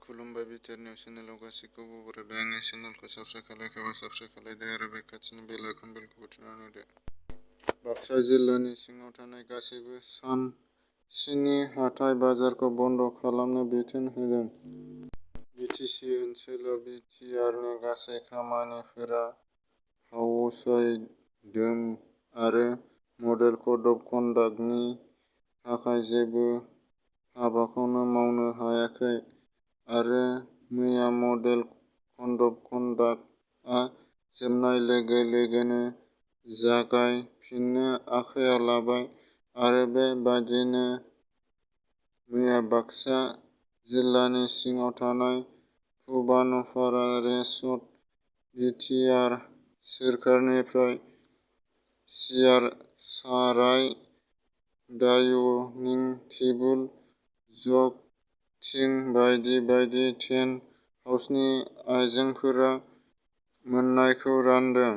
खुलुमबाय बिटिआरनिउज चेनेलाव गासैखौबो बरायबाय। आंनि चेनेलखौ साबस्क्राइब खालायाखैबा साबस्क्राइब खालायदो आरो बे खाथिनि बेल आइकन बेलखौ बोथ्रोदना होदो। बाक्सा जिल्लानि सिङाव थानाय गासैबो सान 7 हाथाइ बाजारखौ बन्द खालामनो बिथोन होदों। बिटिसि ओनसोलाव बिटिआरनि गासै खामानिफोरा फावसायदों आरो मडेल कड अफ कन्डाक्टनि थाखाय जेबो हाबाखौनो मावनो हायाखै आरो मैया मडेल कड अफ कन्डाक्टआ जोबनाय लोगो लोगोनो जागायफिननो आखायाव लाबाय आरो बे बायदिनो मैया बाक्सा जिल्लानि सिङाव थानाय फुबानपारा रेसर्ट बिटिआर सोरखारनिफ्राय सियार साराय डाइनिं टेबोल जग थिं बायदि बायदि टेन्ट हाउसनि आइजेंफोरा मोननायखौ रानदों।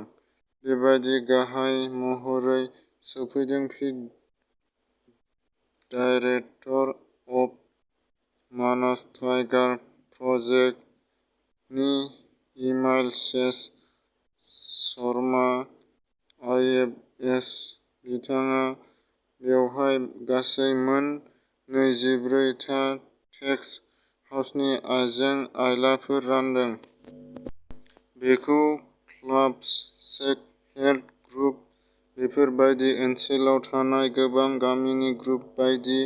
बेबायदि गाहाय महरै सफैदों। फिड director of Manas tiger project नि इमाल सेज शर्मा आइएफएस। बिथाङा बेवहाय गासै मोन 24 था टेन्ट हाउसनि आइजें आइलाफोर रानदों। बेखौ क्लाब्स सेक हेल्थ ग्रुप बेफोर बायदि ओनसोलाव थानाय गोबां गामिनि ग्रुप बायदि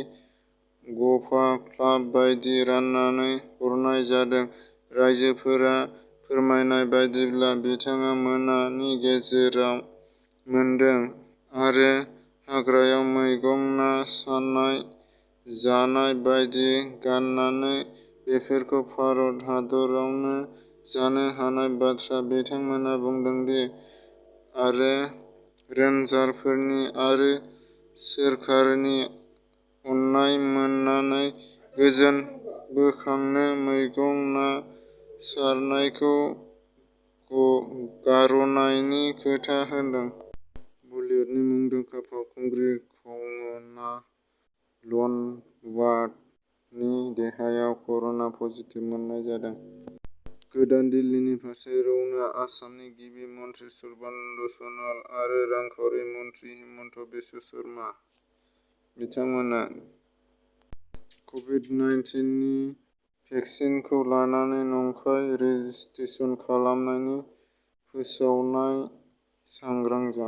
गफा क्लाब बायदि राननानै हरनाय जादों। राइजोफोरा फोरमायनाय बायदिब्ला बिथाङा मोनानि गेजेराव मोनदों आरो हाग्रायाव मैगं ना सानाय जानाय बायदि गाननानै बेफोरखौ भारत हादरावनो जानो हानाय बाथ्रा। बिथांमोना बुंदों दि आरो रेन्जारफोरनि आरो सोरखारनि अननाय मोननानै गोजोन बोखांनो मैगं ना सारनायखौ गारनायनि खोथा होदों। बलिउडनि मुंदांखा फावखुंग्रि कंगना रनवाटनि देहायाव कर'ना पजिटिभ मोननाय जादों। गोदान दिल्लीनि फारसे रौनिया आसामनि गिबि मन्त्रि सर्बानन्द सनाल आरो रांखाउरि मन्त्रि हिमन्त बिश्व शर्मा। बिथांमोना कभिड-19 नि भेक्सिनखौ लानानै नंखाय रेजिस्ट्रेसन खालामनायनि फोसावनाय सांग्रां जा।